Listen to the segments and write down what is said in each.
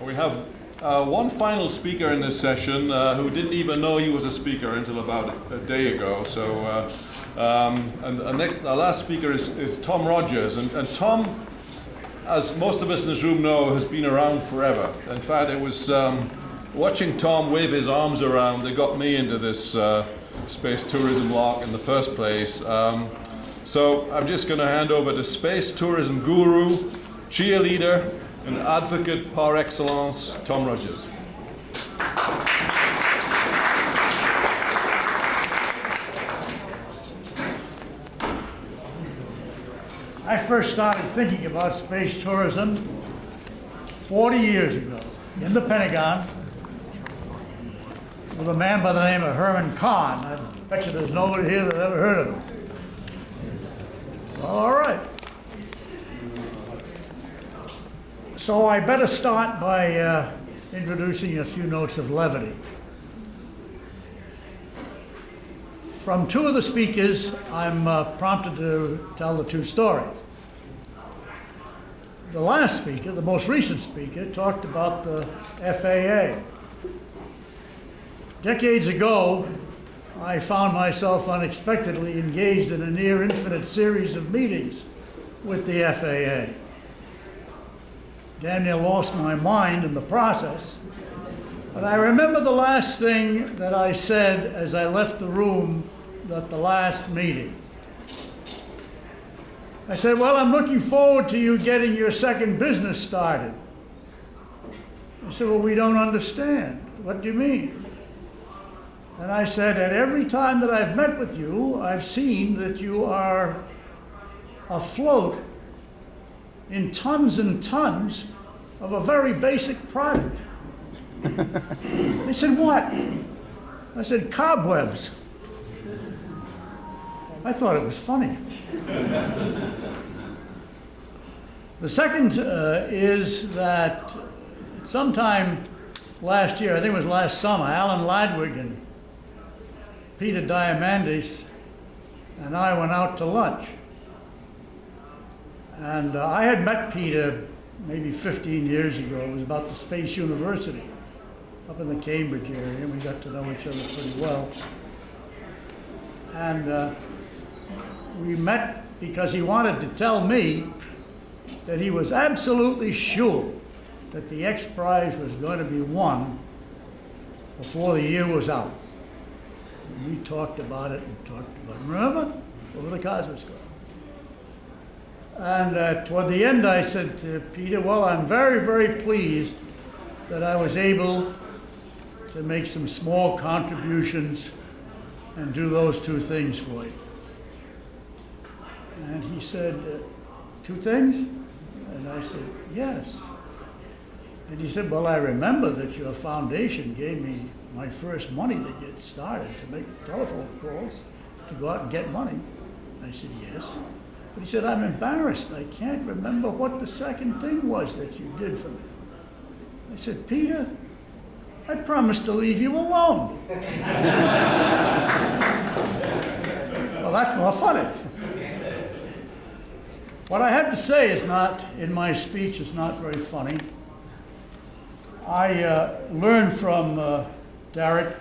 We have one final speaker in this session who didn't even know he was a speaker until about a day ago. So, our last speaker is Tom Rogers. And Tom, as most of us in this room know, has been around forever. In fact, it was watching Tom wave his arms around that got me into this space tourism lark in the first place. So I'm just going to hand over to space tourism guru, cheerleader, and advocate par excellence, Tom Rogers. I first started thinking about space tourism 40 years ago in the Pentagon with a man by the name of Herman Kahn. I bet you there's nobody here that ever heard of him. Well, all right. So I better start by introducing a few notes of levity. From two of the speakers, I'm prompted to tell the two stories. The last speaker, the most recent speaker, talked about the FAA. Decades ago, I found myself unexpectedly engaged in a near infinite series of meetings with the FAA. Damn near lost my mind in the process. But I remember the last thing that I said as I left the room at the last meeting. I said, well, I'm looking forward to you getting your second business started. I said, well, we don't understand. What do you mean? And I said, at every time that I've met with you, I've seen that you are afloat in tons and tons of a very basic product. They said, what? I said, cobwebs. I thought it was funny. The second is that sometime last year, I think it was last summer, Alan Ladwig and Peter Diamandis and I went out to lunch. And I had met Peter maybe 15 years ago. It was about the Space University up in the Cambridge area, and we got to know each other pretty well. And we met because he wanted to tell me that he was absolutely sure that the X Prize was going to be won before the year was out. And we talked about it and talked about it. Remember? Over the Cosmos Club. And toward the end, I said to Peter, well, I'm very, very pleased that I was able to make some small contributions and do those two things for you. And he said, two things? And I said, yes. And he said, well, I remember that your foundation gave me my first money to get started, to make telephone calls, to go out and get money. I said, yes. But he said, I'm embarrassed. I can't remember what the second thing was that you did for me. I said, Peter, I promised to leave you alone. Well, that's more funny. What I have to say is not, in my speech, is not very funny. I learned from Derek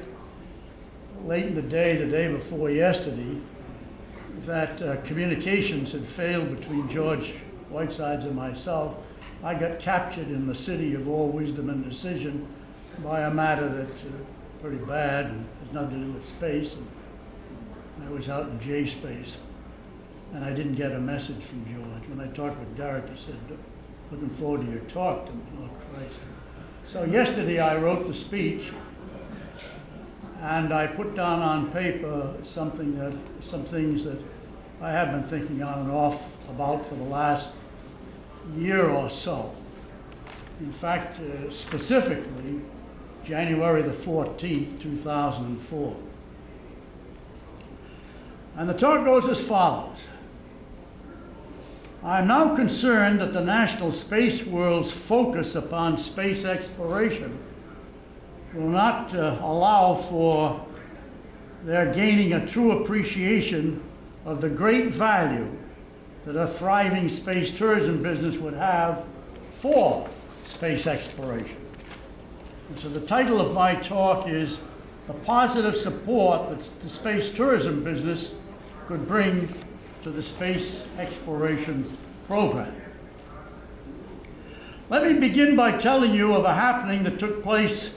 late in the day before yesterday, that communications had failed between George Whitesides and myself. I got captured in the city of all wisdom and decision by a matter that's pretty bad and has nothing to do with space. And I was out in J space, and I didn't get a message from George. When I talked with Derek, he said, looking forward to your talk. Oh, Christ. So yesterday I wrote the speech, and I put down on paper some things that I have been thinking on and off about for the last year or so. In fact, specifically, January the 14th, 2004. And the talk goes as follows. I am now concerned that the national space world's focus upon space exploration will not allow for their gaining a true appreciation of the great value that a thriving space tourism business would have for space exploration. And so the title of my talk is the positive support that the space tourism business could bring to the space exploration program. Let me begin by telling you of a happening that took place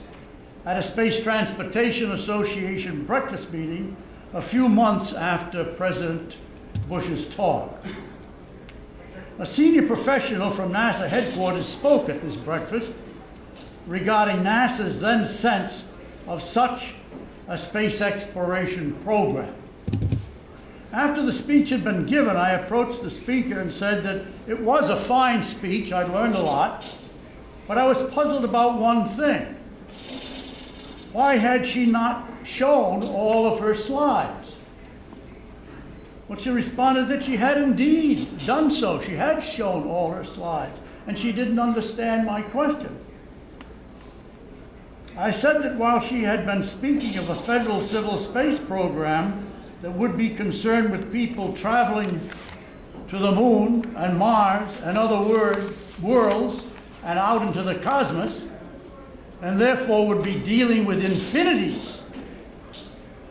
at a Space Transportation Association breakfast meeting a few months after President Bush's talk. A senior professional from NASA headquarters spoke at this breakfast regarding NASA's then sense of such a space exploration program. After the speech had been given, I approached the speaker and said that it was a fine speech, I'd learned a lot, but I was puzzled about one thing. Why had she not shown all of her slides? Well, she responded that she had indeed done so. She had shown all her slides, and she didn't understand my question. I said that while she had been speaking of a federal civil space program that would be concerned with people traveling to the moon and Mars and other worlds and out into the cosmos, and therefore would be dealing with infinities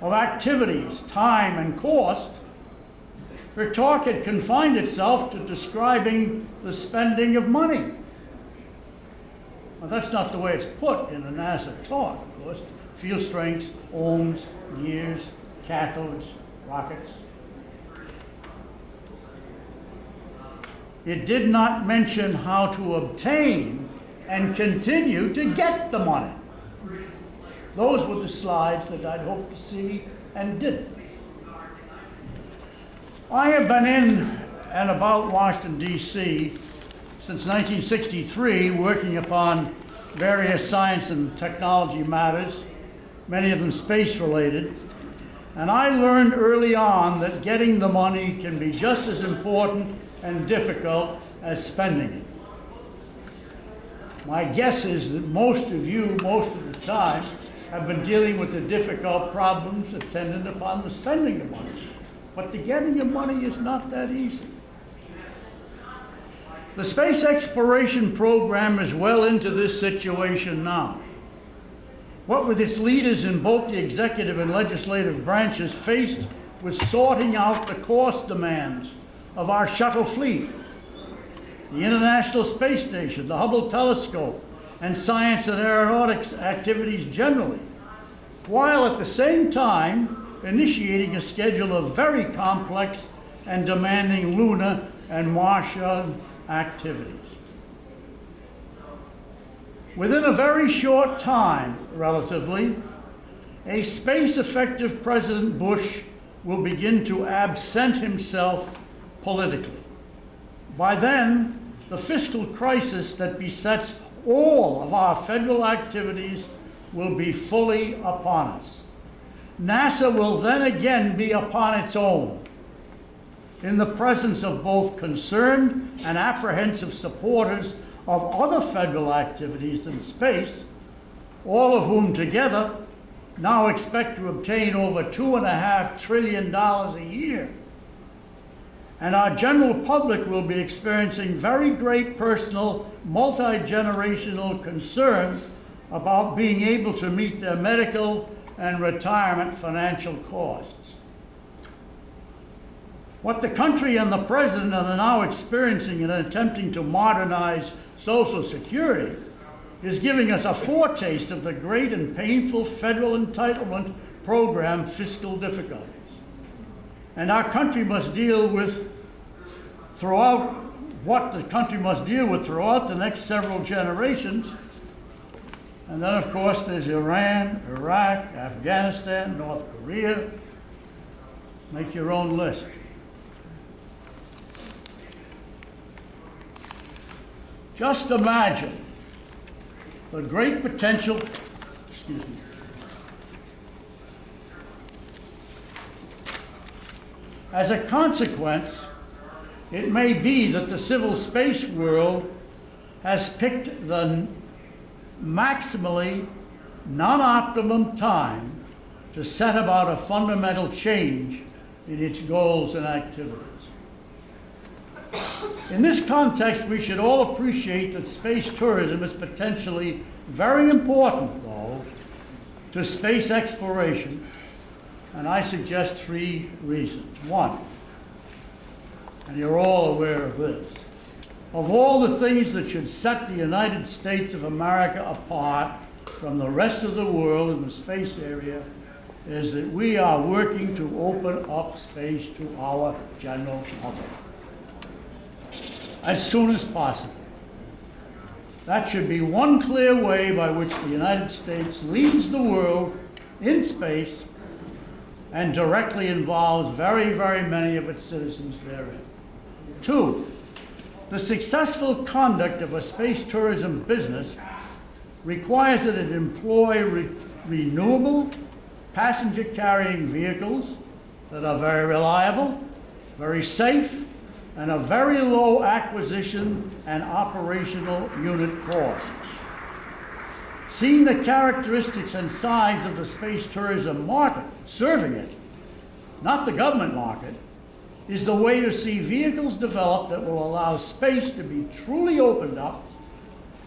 of activities, time, and cost, her talk had confined itself to describing the spending of money. Now, that's not the way it's put in a NASA talk, of course. Field strengths, ohms, gears, cathodes, rockets. It did not mention how to obtain and continue to get the money. Those were the slides that I'd hoped to see and didn't. I have been in and about Washington, D.C. since 1963, working upon various science and technology matters, many of them space-related. And I learned early on that getting the money can be just as important and difficult as spending it. My guess is that most of you, most of the time, have been dealing with the difficult problems attendant upon the spending of money. But the getting of money is not that easy. The space exploration program is well into this situation now. What with its leaders in both the executive and legislative branches faced with sorting out the cost demands of our shuttle fleet, the International Space Station, the Hubble telescope, and science and aeronautics activities generally, while at the same time initiating a schedule of very complex and demanding lunar and Martian activities. Within a very short time, relatively, a space-effective President Bush will begin to absent himself politically. By then, the fiscal crisis that besets all of our federal activities will be fully upon us. NASA will then again be upon its own, in the presence of both concerned and apprehensive supporters of other federal activities in space, all of whom together now expect to obtain over $2.5 trillion a year. And our general public will be experiencing very great personal, multi-generational concerns about being able to meet their medical and retirement financial costs. What the country and the president are now experiencing in attempting to modernize Social Security is giving us a foretaste of the great and painful federal entitlement program fiscal difficulties. And our country must deal with throughout the next several generations. And then, of course, there's Iran, Iraq, Afghanistan, North Korea. Make your own list. Just imagine the great potential, As a consequence, it may be that the civil space world has picked the maximally non-optimum time to set about a fundamental change in its goals and activities. In this context, we should all appreciate that space tourism is potentially very important, though, to space exploration, and I suggest 3 reasons. 1, and you're all aware of this, of all the things that should set the United States of America apart from the rest of the world in the space area is that we are working to open up space to our general public as soon as possible. That should be one clear way by which the United States leads the world in space and directly involves very, very many of its citizens therein. 2, the successful conduct of a space tourism business requires that it employ renewable passenger-carrying vehicles that are very reliable, very safe, and a very low acquisition and operational unit cost. Seeing the characteristics and size of the space tourism market, serving it, not the government market, is the way to see vehicles developed that will allow space to be truly opened up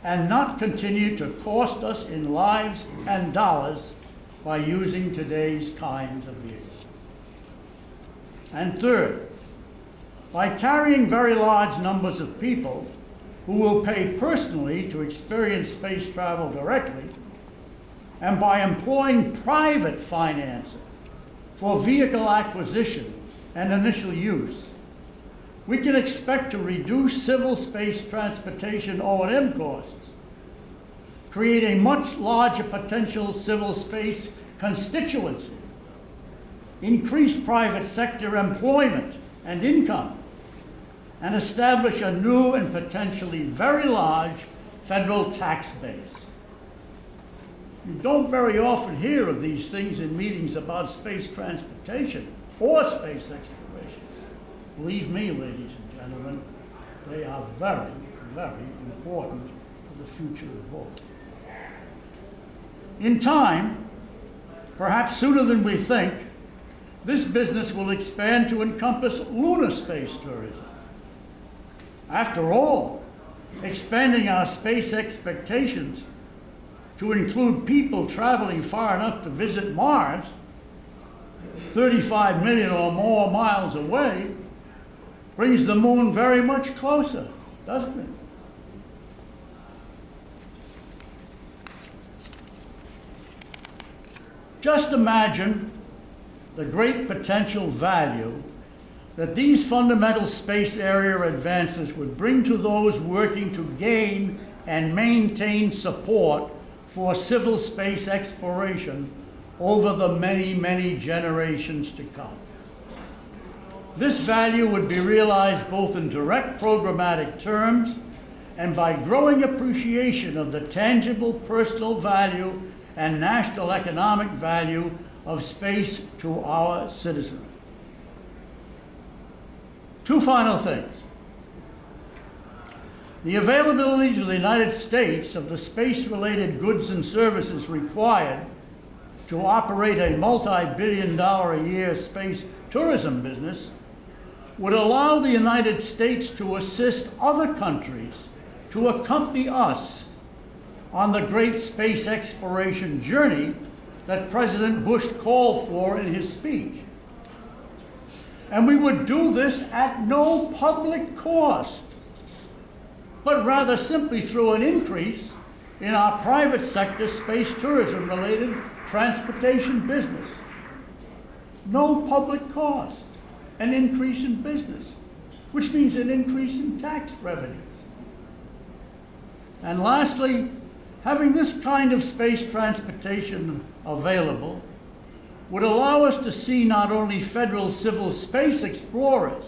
and not continue to cost us in lives and dollars by using today's kinds of vehicles. And third, by carrying very large numbers of people who will pay personally to experience space travel directly, and by employing private financing for vehicle acquisition and initial use, we can expect to reduce civil space transportation O&M costs, create a much larger potential civil space constituency, increase private sector employment and income, and establish a new and potentially very large federal tax base. You don't very often hear of these things in meetings about space transportation or space exploration. Believe me, ladies and gentlemen, they are very, very important to the future of both. In time, perhaps sooner than we think, this business will expand to encompass lunar space tourism. After all, expanding our space expectations to include people traveling far enough to visit Mars, 35 million or more miles away, brings the moon very much closer, doesn't it? Just imagine the great potential value that these fundamental space area advances would bring to those working to gain and maintain support for civil space exploration over the many, many generations to come. This value would be realized both in direct programmatic terms and by growing appreciation of the tangible personal value and national economic value of space to our citizenry. 2 final things. The availability to the United States of the space-related goods and services required to operate a multi-billion-dollar-a-year space tourism business would allow the United States to assist other countries to accompany us on the great space exploration journey that President Bush called for in his speech. And we would do this at no public cost, but rather simply through an increase in our private sector space tourism related transportation business. No public cost, an increase in business, which means an increase in tax revenues. And lastly, having this kind of space transportation available would allow us to see not only federal civil space explorers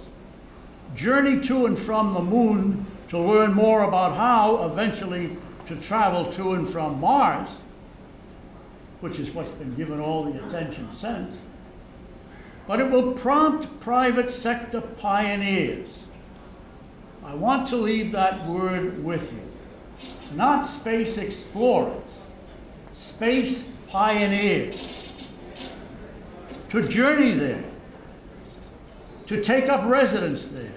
journey to and from the moon to learn more about how eventually to travel to and from Mars, which is what's been given all the attention since, but it will prompt private sector pioneers. I want to leave that word with you. Not space explorers, space pioneers. To journey there, to take up residence there,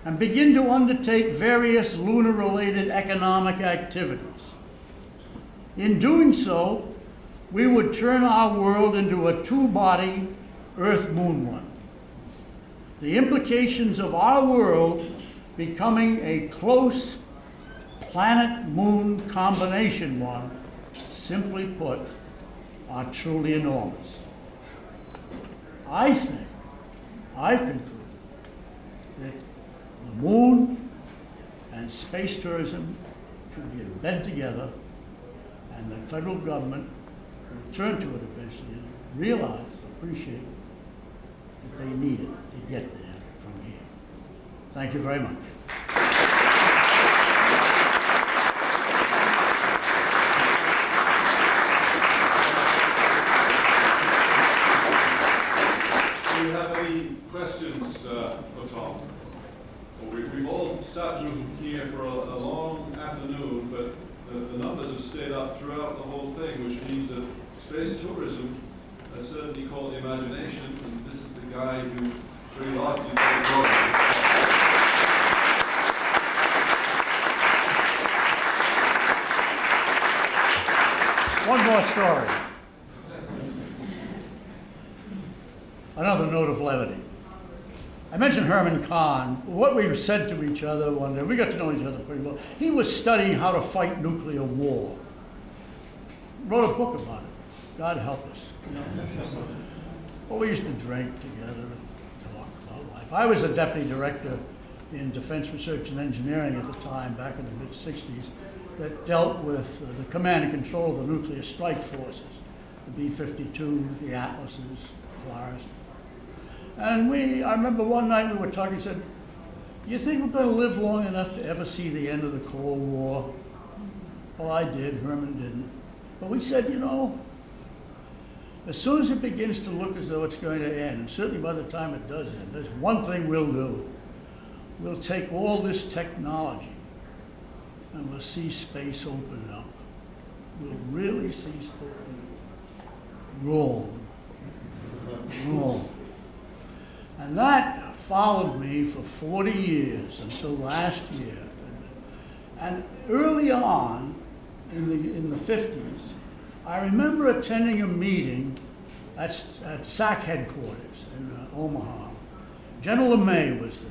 and begin to undertake various lunar-related economic activities. In doing so, we would turn our world into a two-body Earth-Moon one. The implications of our world becoming a close planet-moon combination one, simply put, are truly enormous. I conclude that the moon and space tourism should be in bed together, and the federal government will turn to it eventually and realize, appreciate that they need it to get there from here. Thank you very much. Do you have any questions for Tom? Well, we've all sat through here for a long afternoon, but the numbers have stayed up throughout the whole thing, which means that space tourism has certainly caught the imagination, and this is the guy who very largely did it. One more story. Another note of levity. I mentioned Herman Kahn. What we said to each other one day, we got to know each other pretty well. He was studying how to fight nuclear war. Wrote a book about it. God help us. You know? Well, we used to drink together and talk about life. I was a deputy director in Defense Research and Engineering at the time, back in the mid-60s, that dealt with the command and control of the nuclear strike forces, the B-52, the Atlases, Polaris. And I remember one night we were talking, he said, "Do you think we're going to live long enough to ever see the end of the Cold War?" Well, I did, Herman didn't. But we said, you know, as soon as it begins to look as though it's going to end, and certainly by the time it does end, there's one thing we'll do. We'll take all this technology and we'll see space open up. We'll really see space open up. Wrong. Wrong. And that followed me for 40 years until last year. And early on, in the 50s, I remember attending a meeting at SAC headquarters in Omaha. General LeMay was there,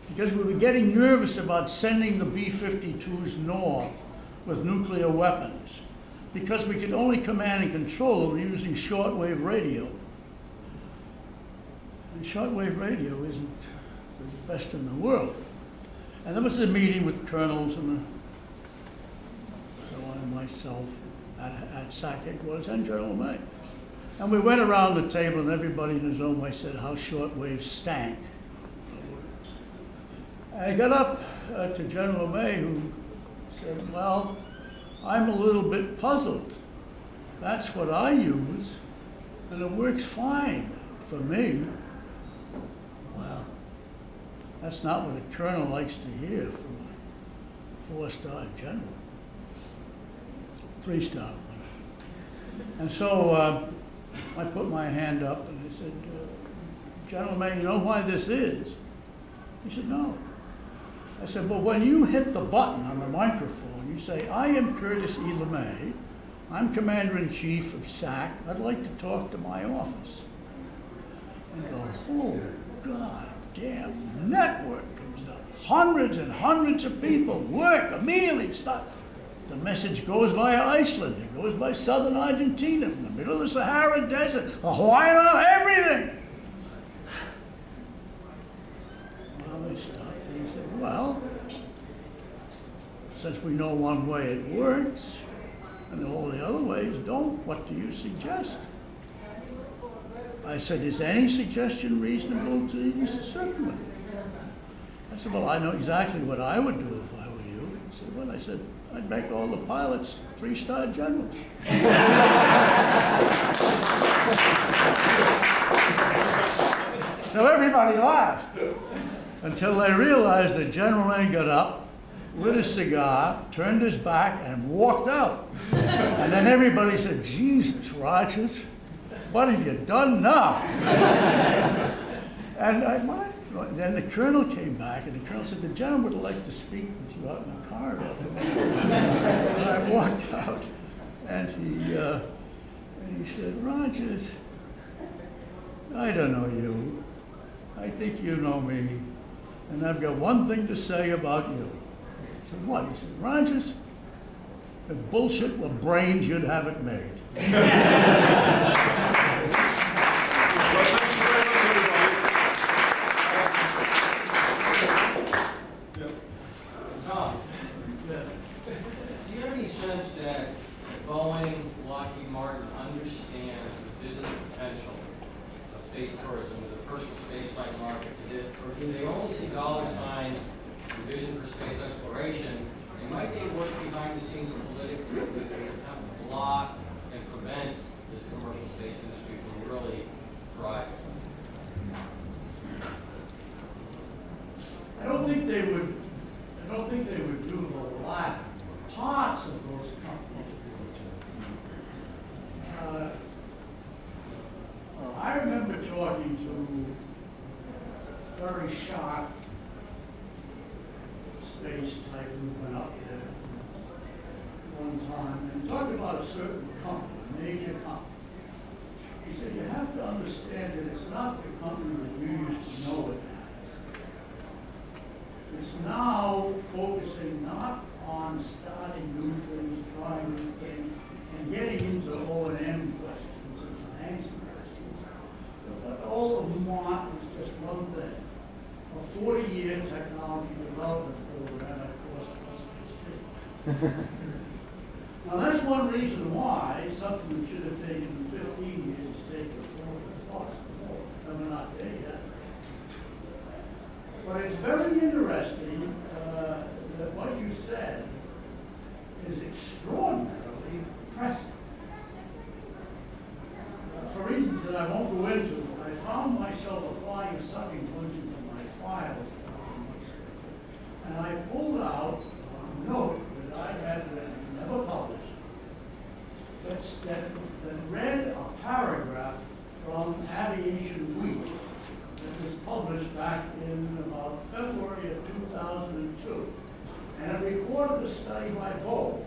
because we were getting nervous about sending the B-52s north with nuclear weapons, because we could only command and control them using shortwave radio. And shortwave radio isn't the best in the world. And there was a meeting with colonels and so on, and myself at SAC headquarters and General LeMay. And we went around the table and everybody in his own way said how shortwave stank. I got up to General LeMay, who said, "Well, I'm a little bit puzzled. That's what I use, and it works fine for me." Well, that's not what a colonel likes to hear from a four-star general. Three-star. And so I put my hand up and I said, "General LeMay, you know why this is?" He said, "No." I said, "Well, when you hit the button on the microphone, you say, 'I am Curtis E. LeMay. I'm Commander-in-Chief of SAC. I'd like to talk to my office.'" And go, "Oh, God damn, network. Hundreds and hundreds of people work immediately. Stop. The message goes via Iceland. It goes by southern Argentina, from the middle of the Sahara Desert, the Hawaiian Islands, everything." Well, they stopped and he said, "Well, since we know one way it works, and all the other ways don't, what do you suggest?" I said, "Is any suggestion reasonable to you?" He said, "Certainly." I said, "Well, I know exactly what I would do if I were you." He said, "Well," I said, "I'd make all the pilots three-star generals." So everybody laughed until they realized that General A got up, lit a cigar, turned his back, and walked out. And then everybody said, "Jesus, Rogers, what have you done now?" And Then the colonel came back, and the colonel said, the gentleman would like to speak with you out in the corridor. And I walked out, and he said, Rogers, I don't know you. I think you know me, and I've got one thing to say about you. I said, what? He said, Rogers, if bullshit were brains, you'd have it made. Tom, do you have any sense that Boeing, Lockheed Martin understands the business potential of space tourism, the personal spaceflight market, or do they only see dollar signs and vision for space exploration? And might they work behind the scenes politically to attempt to block and prevent this commercial space industry from really thriving? I don't think they would do the latter. Parts of those companies would. I remember talking to a very sharp space type who went up there one time and talked about a certain company, a major company. He said, you have to understand that it's not the company that you used to know it as. It's now focusing not on starting new things, trying new things, and getting into O&M questions and financing questions. But all of them want is just one thing, a 40-year technology development program at cost plus. Now that's one reason why something that should have taken 15 years is taking 40 plus. And we're not there yet. But it's very interesting that what you said is extraordinarily impressive. For reasons that I won't go into, I found myself applying a sucking function to my files a couple of months ago. And I pulled out a note that I had written, never published, that read a paragraph from Aviation Week that was published back in about February of 2002. And it recorded a study by Boeing,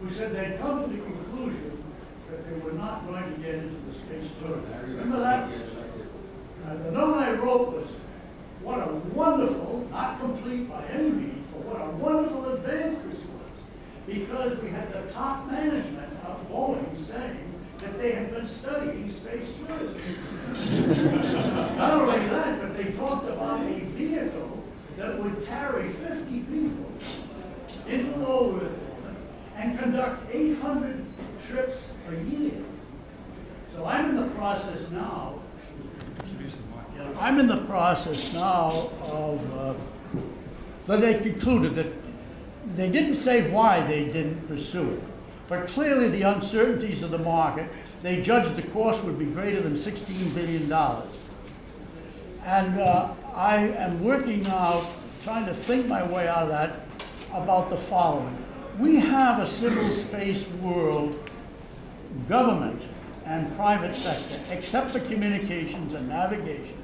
who said they'd come to the conclusion that they were not going to get into the space tourism. Remember that? Yes, I do. The note I wrote was, what a wonderful, not complete by any means, but what a wonderful advance this was. Because we had the top management of Boeing saying that they had been studying space tourism. Not only that, but they talked about a vehicle that would carry 50 people into low Earth orbit and conduct 800 trips a year. So I'm in the process now. Of that they concluded that they didn't say why they didn't pursue it, but clearly the uncertainties of the market, they judged the cost would be greater than $16 billion. And I am working now, trying to think my way out of that, about the following. We have a civil space world, government and private sector, except for communications and navigation,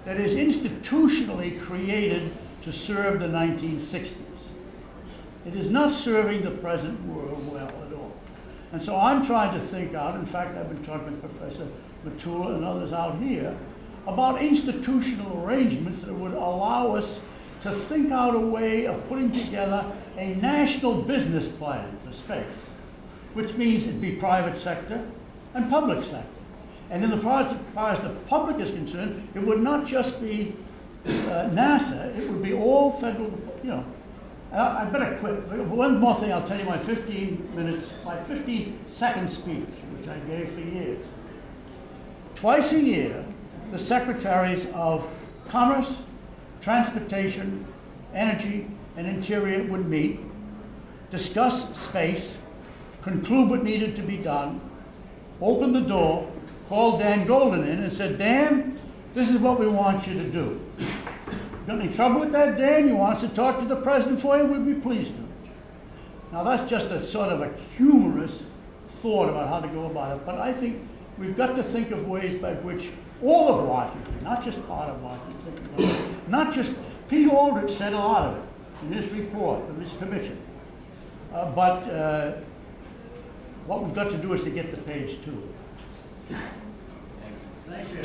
that is institutionally created to serve the 1960s. It is not serving the present world well at all. And so I'm trying to think out, in fact, I've been talking with Professor Matula and others out here, about institutional arrangements that would allow us to think out a way of putting together a national business plan for space, which means it'd be private sector and public sector. And in the as far as the public is concerned, it would not just be NASA, it would be all federal, you know. I better quit. One more thing, I'll tell you my 15-second speech, which I gave for years. Twice a year, the secretaries of Commerce, Transportation, Energy, and Interior would meet, discuss space, conclude what needed to be done, open the door, called Dan Golden in and said, Dan, this is what we want you to do. Got any trouble with that, Dan? You want us to talk to the president for you? We'd be pleased to. Now that's just a sort of a humorous thought about how to go about it, but I think we've got to think of ways by which all of Washington, not just part of Washington, not just, Pete Aldrich said a lot of it in his report, in this commission. But what we've got to do is to get to page 2. Thank you.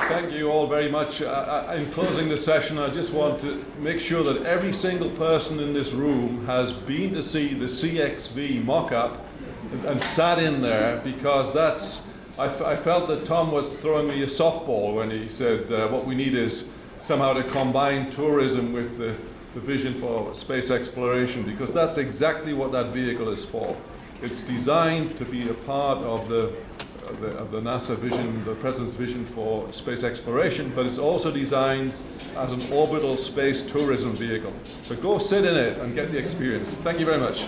Thank you all very much. In closing the session, I just want to make sure that every single person in this room has been to see the CXV mock-up and sat in there, because I felt that Tom was throwing me a softball when he said what we need is somehow to combine tourism with the vision for space exploration, because that's exactly what that vehicle is for. It's designed to be a part of the NASA vision, the President's vision for space exploration, but it's also designed as an orbital space tourism vehicle. So go sit in it and get the experience. Thank you very much.